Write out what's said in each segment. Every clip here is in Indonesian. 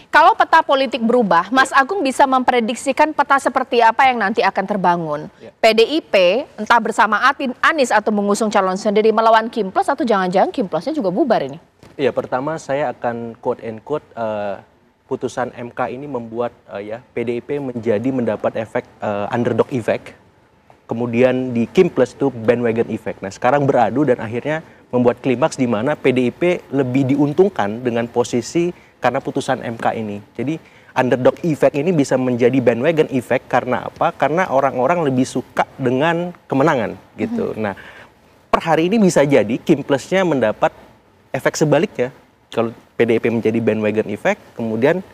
Kalau peta politik berubah, Mas Agung bisa memprediksikan peta seperti apa yang nanti akan terbangun? PDIP, entah bersama Anies atau mengusung calon sendiri melawan Kimplos, atau jangan-jangan Kimplosnya juga bubar ini? Iya, pertama saya akan quote and quote, putusan MK ini membuat PDIP mendapat efek underdog effect. Kemudian di Kimplos itu bandwagon effect. Nah, sekarang beradu dan akhirnya membuat klimaks di mana PDIP lebih diuntungkan dengan posisi karena putusan MK ini. Jadi underdog effect ini bisa menjadi bandwagon effect karena apa? Karena orang-orang lebih suka dengan kemenangan gitu. Nah, per hari ini bisa jadi Kimplosnya mendapat efek sebaliknya. Kalau PDIP menjadi bandwagon effect, kemudian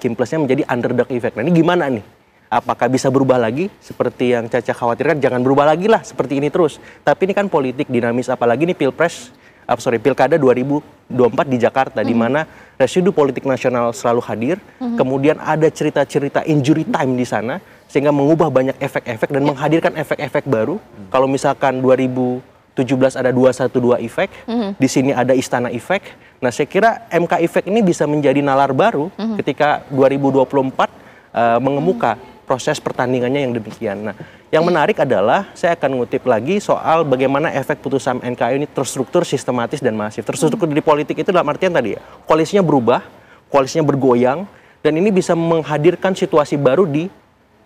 Kimplosnya menjadi underdog effect. Nah, ini gimana nih? Apakah bisa berubah lagi seperti yang Caca khawatirkan? Jangan berubah lagi lah seperti ini terus. Tapi ini kan politik dinamis, apalagi ini Pilkada 2024 di Jakarta, di mana residu politik nasional selalu hadir. Kemudian ada cerita-cerita injury time di sana, sehingga mengubah banyak efek-efek dan menghadirkan efek-efek baru. Kalau misalkan 2017 ada 212 efek, di sini ada istana efek. Nah, saya kira MK efek ini bisa menjadi nalar baru ketika 2024 mengemuka proses pertandingannya yang demikian. Nah, yang menarik adalah saya akan ngutip lagi soal bagaimana efek putusan MK ini terstruktur, sistematis, dan masif. Terstruktur di politik itu dalam artian tadi ya, koalisinya berubah, koalisinya bergoyang, dan ini bisa menghadirkan situasi baru di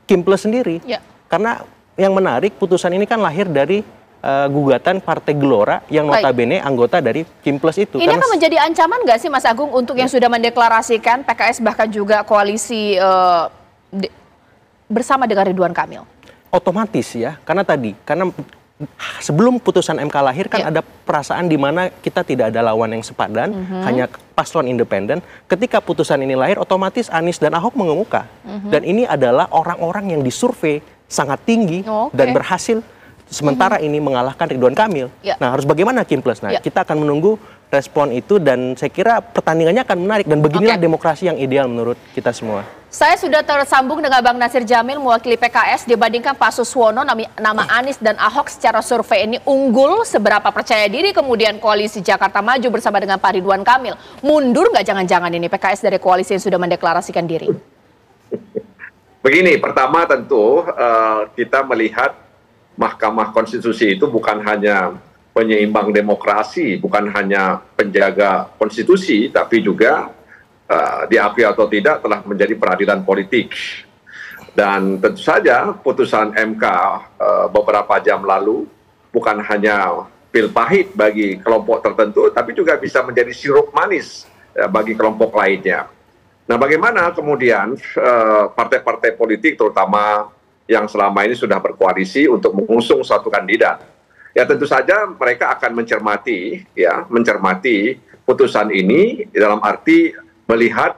Kimplos sendiri. Karena yang menarik, putusan ini kan lahir dari gugatan Partai Gelora yang notabene anggota dari Kimplos itu. Ini akan menjadi ancaman nggak sih, Mas Agung, untuk yang sudah mendeklarasikan PKS bahkan juga koalisi bersama dengan Ridwan Kamil? Otomatis ya, karena sebelum putusan MK lahir kan ada perasaan di mana kita tidak ada lawan yang sepadan, hanya paslon independen. Ketika putusan ini lahir, otomatis Anies dan Ahok mengemuka. Dan ini adalah orang-orang yang disurvei sangat tinggi dan berhasil sementara ini mengalahkan Ridwan Kamil. Nah, harus bagaimana Kimplos? Nah, kita akan menunggu respon itu dan saya kira pertandingannya akan menarik dan beginilah demokrasi yang ideal menurut kita semua. Saya sudah tersambung dengan Bang Nasir Jamil mewakili PKS. Dibandingkan Pak Suswono, nama Anies dan Ahok secara survei ini unggul. Seberapa percaya diri kemudian koalisi Jakarta Maju bersama dengan Pak Ridwan Kamil? Mundur nggak jangan-jangan ini PKS dari koalisi yang sudah mendeklarasikan diri? Begini, pertama tentu kita melihat Mahkamah Konstitusi itu bukan hanya penyeimbang demokrasi, bukan hanya penjaga konstitusi, tapi juga diakui atau tidak telah menjadi peradilan politik. Dan tentu saja putusan MK beberapa jam lalu bukan hanya pil pahit bagi kelompok tertentu, tapi juga bisa menjadi sirup manis bagi kelompok lainnya. Nah, bagaimana kemudian partai-partai politik terutama yang selama ini sudah berkoalisi untuk mengusung suatu kandidat? Ya, tentu saja mereka akan mencermati putusan ini dalam arti melihat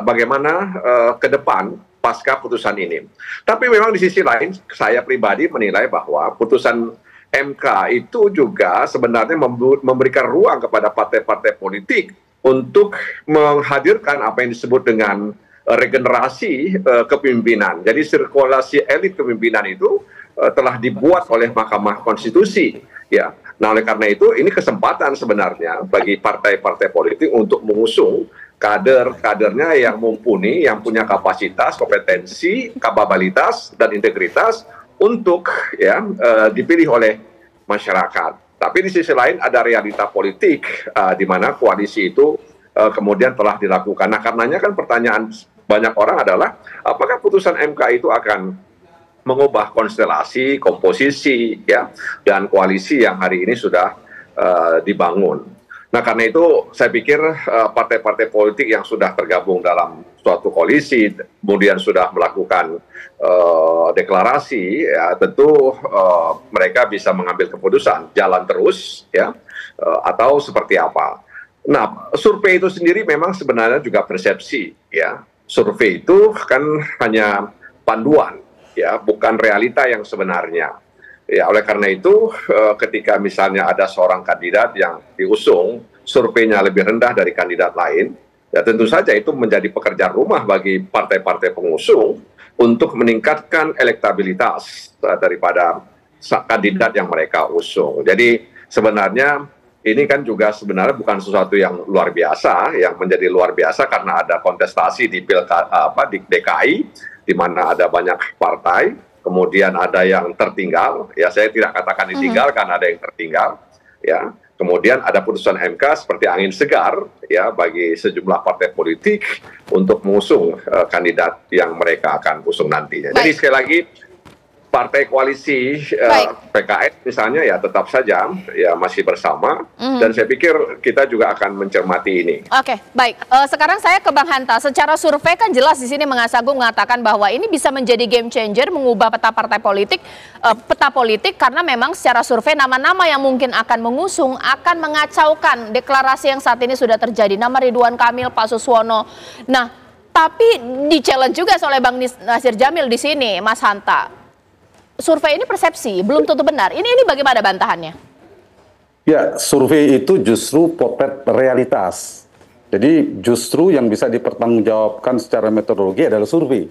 bagaimana ke depan pasca putusan ini. Tapi memang di sisi lain saya pribadi menilai bahwa putusan MK itu juga sebenarnya memberikan ruang kepada partai-partai politik untuk menghadirkan apa yang disebut dengan regenerasi kepemimpinan. Jadi sirkulasi elit kepemimpinan itu telah dibuat oleh Mahkamah Konstitusi. Ya, nah oleh karena itu ini kesempatan sebenarnya bagi partai-partai politik untuk mengusung kader-kadernya yang mumpuni, yang punya kapasitas, kompetensi, kapabilitas, dan integritas untuk dipilih oleh masyarakat. Tapi di sisi lain ada realita politik di mana koalisi itu kemudian telah dilakukan. Nah, karenanya kan pertanyaan banyak orang adalah apakah putusan MK itu akan mengubah konstelasi, komposisi, dan koalisi yang hari ini sudah dibangun. Nah, karena itu saya pikir partai-partai politik yang sudah tergabung dalam suatu koalisi, kemudian sudah melakukan deklarasi, ya tentu mereka bisa mengambil keputusan jalan terus, atau seperti apa. Nah, survei itu sendiri memang sebenarnya juga persepsi, ya. Survei itu kan hanya panduan, ya, bukan realita yang sebenarnya. Ya, oleh karena itu ketika misalnya ada seorang kandidat yang diusung surveinya lebih rendah dari kandidat lain, ya tentu saja itu menjadi pekerjaan rumah bagi partai-partai pengusung untuk meningkatkan elektabilitas daripada kandidat yang mereka usung. Jadi sebenarnya ini kan juga sebenarnya bukan sesuatu yang luar biasa, yang menjadi luar biasa karena ada kontestasi di di DKI, di mana ada banyak partai, kemudian ada yang tertinggal, ya saya tidak katakan ditinggal karena ada yang tertinggal, ya. Kemudian ada putusan MK seperti angin segar ya bagi sejumlah partai politik untuk mengusung kandidat yang mereka akan usung nantinya. Jadi sekali lagi partai koalisi PKS misalnya ya tetap saja ya masih bersama dan saya pikir kita juga akan mencermati ini. Oke, baik. Sekarang saya ke Bang Hanta. Secara survei kan jelas di sini Mas Agung mengatakan bahwa ini bisa menjadi game changer, mengubah peta partai politik, peta politik karena memang secara survei nama-nama yang mungkin akan mengusung akan mengacaukan deklarasi yang saat ini sudah terjadi. Nama Ridwan Kamil, Pak Suswono. Nah, tapi di challenge juga oleh Bang Nasir Jamil di sini, Mas Hanta. Survei ini persepsi, belum tentu benar. Ini bagaimana bantahannya? Ya, survei itu justru potret realitas. Jadi justru yang bisa dipertanggungjawabkan secara metodologi adalah survei.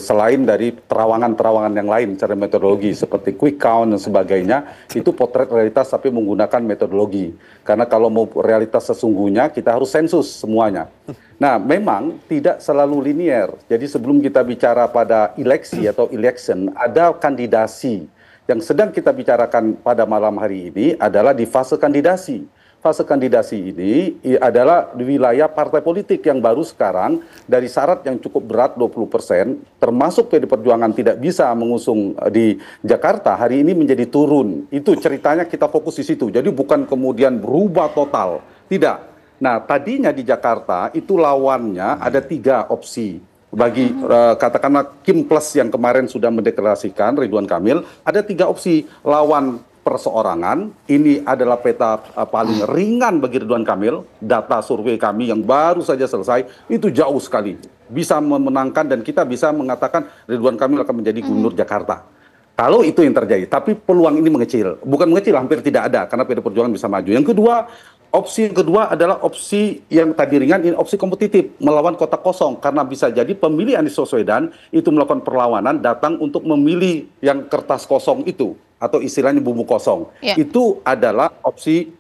Selain dari terawangan-terawangan yang lain secara metodologi seperti quick count dan sebagainya, itu potret realitas tapi menggunakan metodologi. Karena kalau mau realitas sesungguhnya kita harus sensus semuanya. Nah, memang tidak selalu linier. Jadi sebelum kita bicara pada eleksi atau election, ada kandidasi. Yang sedang kita bicarakan pada malam hari ini adalah di fase kandidasi. Fase kandidasi ini adalah di wilayah partai politik yang baru sekarang dari syarat yang cukup berat 20%, termasuk PD Perjuangan tidak bisa mengusung di Jakarta, hari ini menjadi turun. Itu ceritanya kita fokus di situ. Jadi bukan kemudian berubah total, tidak. Nah, tadinya di Jakarta itu lawannya ada 3 opsi. Bagi katakanlah Kim Plus yang kemarin sudah mendeklarasikan Ridwan Kamil, ada 3 opsi lawan perseorangan. Ini adalah peta paling ringan bagi Ridwan Kamil. Data survei kami yang baru saja selesai itu jauh sekali. Bisa memenangkan dan kita bisa mengatakan Ridwan Kamil akan menjadi gubernur Jakarta. Kalau itu yang terjadi, tapi peluang ini mengecil. Bukan mengecil, hampir tidak ada karena PD Perjuangan bisa maju. Yang kedua, opsi yang kedua adalah opsi yang tadi ringan, ini opsi kompetitif, melawan kota kosong. Karena bisa jadi pemilih Anies Baswedan itu melakukan perlawanan, datang untuk memilih yang kertas kosong itu, atau istilahnya bumbu kosong. Itu adalah opsi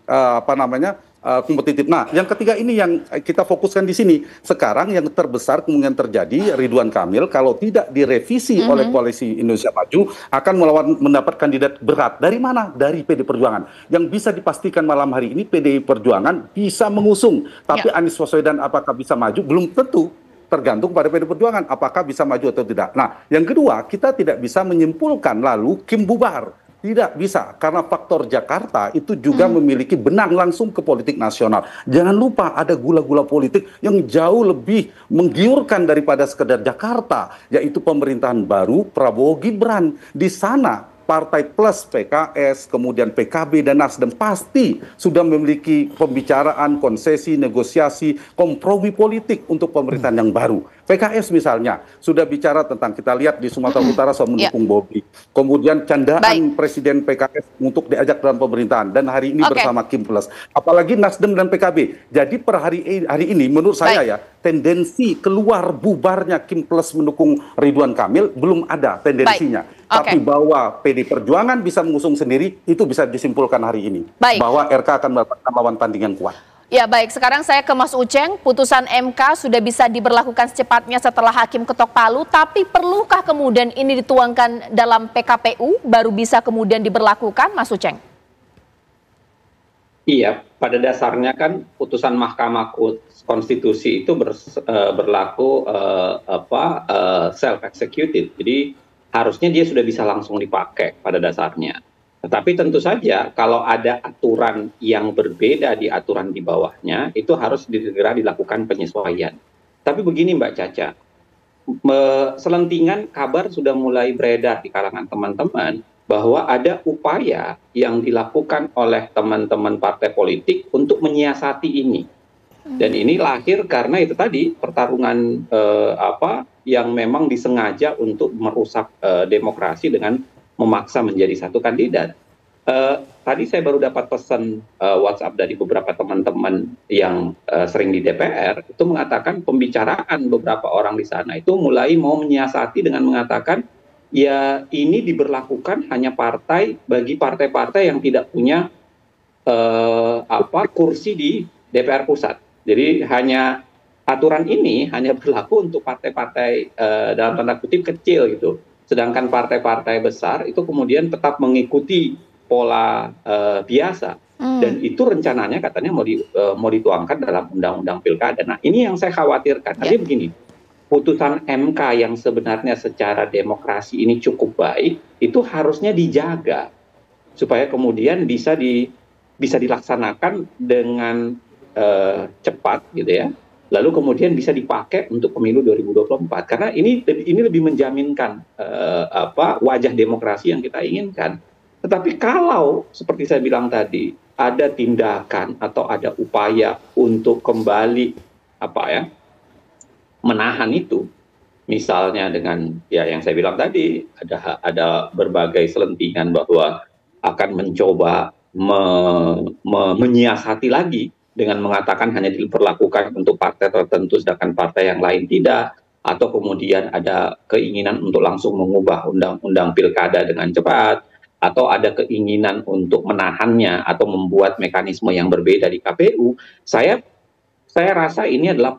kompetitif. Nah, yang ketiga ini yang kita fokuskan di sini. Sekarang yang terbesar kemungkinan terjadi Ridwan Kamil kalau tidak direvisi oleh Koalisi Indonesia Maju akan mendapat kandidat berat. Dari mana? Dari PD Perjuangan. Yang bisa dipastikan malam hari ini PDI Perjuangan bisa mengusung. Tapi Anies Baswedan apakah bisa maju? Belum tentu. Tergantung pada PD Perjuangan apakah bisa maju atau tidak. Nah, yang kedua, kita tidak bisa menyimpulkan lalu Kim bubar. Tidak bisa, karena faktor Jakarta itu juga memiliki benang langsung ke politik nasional. Jangan lupa ada gula-gula politik yang jauh lebih menggiurkan daripada sekedar Jakarta, yaitu pemerintahan baru Prabowo Gibran. Di sana partai plus PKS, kemudian PKB dan Nasdem pasti sudah memiliki pembicaraan, konsesi, negosiasi, kompromi politik untuk pemerintahan yang baru. PKS misalnya sudah bicara tentang, kita lihat di Sumatera Utara soal mendukung Bobi. Kemudian candaan Presiden PKS untuk diajak dalam pemerintahan dan hari ini bersama Kim Plus. Apalagi Nasdem dan PKB. Jadi per hari ini menurut saya ya tendensi keluar bubarnya Kim Plus mendukung Ridwan Kamil belum ada tendensinya. Tapi bahwa PD Perjuangan bisa mengusung sendiri itu bisa disimpulkan hari ini. Bahwa RK akan mendapatkan lawan tanding yang kuat. Ya baik, sekarang saya ke Mas Uceng. Putusan MK sudah bisa diberlakukan secepatnya setelah hakim ketok palu, tapi perlukah kemudian ini dituangkan dalam PKPU baru bisa kemudian diberlakukan, Mas Uceng? Iya, pada dasarnya kan putusan Mahkamah Konstitusi itu berlaku self executed. Jadi harusnya dia sudah bisa langsung dipakai pada dasarnya. Tetapi tentu saja kalau ada aturan yang berbeda di aturan di bawahnya, itu harus segera dilakukan penyesuaian. Tapi begini Mbak Caca, selentingan kabar sudah mulai beredar di kalangan teman-teman bahwa ada upaya yang dilakukan oleh teman-teman partai politik untuk menyiasati ini. Dan ini lahir karena itu tadi pertarungan yang memang disengaja untuk merusak demokrasi dengan memaksa menjadi satu kandidat. Tadi saya baru dapat pesan WhatsApp dari beberapa teman-teman yang sering di DPR, itu mengatakan pembicaraan beberapa orang di sana itu mulai mau menyiasati dengan mengatakan, ya ini diberlakukan hanya bagi partai-partai yang tidak punya kursi di DPR pusat. Jadi aturan ini hanya berlaku untuk partai-partai dalam tanda kutip kecil gitu. Sedangkan partai-partai besar itu kemudian tetap mengikuti pola biasa. Dan itu rencananya katanya mau dituangkan dalam undang-undang pilkada. Nah, ini yang saya khawatirkan. Jadi begini, putusan MK yang sebenarnya secara demokrasi ini cukup baik, itu harusnya dijaga supaya kemudian bisa dilaksanakan dengan cepat gitu ya. Lalu kemudian bisa dipakai untuk pemilu 2024 karena ini lebih menjaminkan wajah demokrasi yang kita inginkan. Tetapi kalau seperti saya bilang tadi ada tindakan atau ada upaya untuk kembali menahan itu, misalnya dengan yang saya bilang tadi ada berbagai selentingan bahwa akan mencoba menyiasati lagi dengan mengatakan hanya diperlakukan untuk partai tertentu sedangkan partai yang lain tidak, atau kemudian ada keinginan untuk langsung mengubah undang-undang pilkada dengan cepat, atau ada keinginan untuk menahannya atau membuat mekanisme yang berbeda di KPU. Saya rasa ini adalah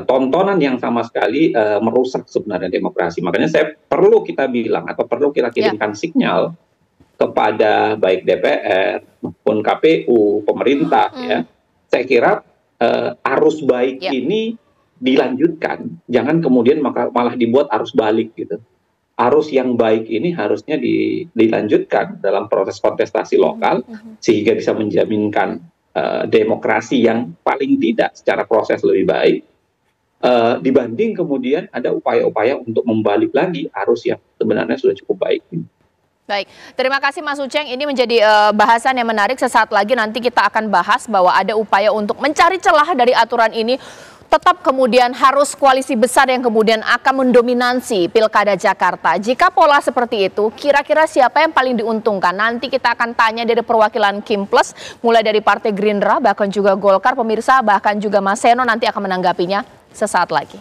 tontonan yang sama sekali merusak sebenarnya demokrasi. Makanya perlu kita bilang atau perlu kita kirimkan sinyal kepada baik DPR maupun KPU, pemerintah ya. Saya kira arus baik ini dilanjutkan, jangan kemudian malah dibuat arus balik gitu. Arus yang baik ini harusnya dilanjutkan dalam proses kontestasi lokal sehingga bisa menjaminkan demokrasi yang paling tidak secara proses lebih baik dibanding kemudian ada upaya-upaya untuk membalik lagi arus yang sebenarnya sudah cukup baik. Baik, terima kasih Mas Uceng. Ini menjadi bahasan yang menarik. Sesaat lagi nanti kita akan bahas bahwa ada upaya untuk mencari celah dari aturan ini. Tetap kemudian harus koalisi besar yang kemudian akan mendominasi Pilkada Jakarta. Jika pola seperti itu, kira-kira siapa yang paling diuntungkan? Nanti kita akan tanya dari perwakilan Kim Plus, mulai dari Partai Gerindra, bahkan juga Golkar, pemirsa, bahkan juga Mas Seno nanti akan menanggapinya sesaat lagi.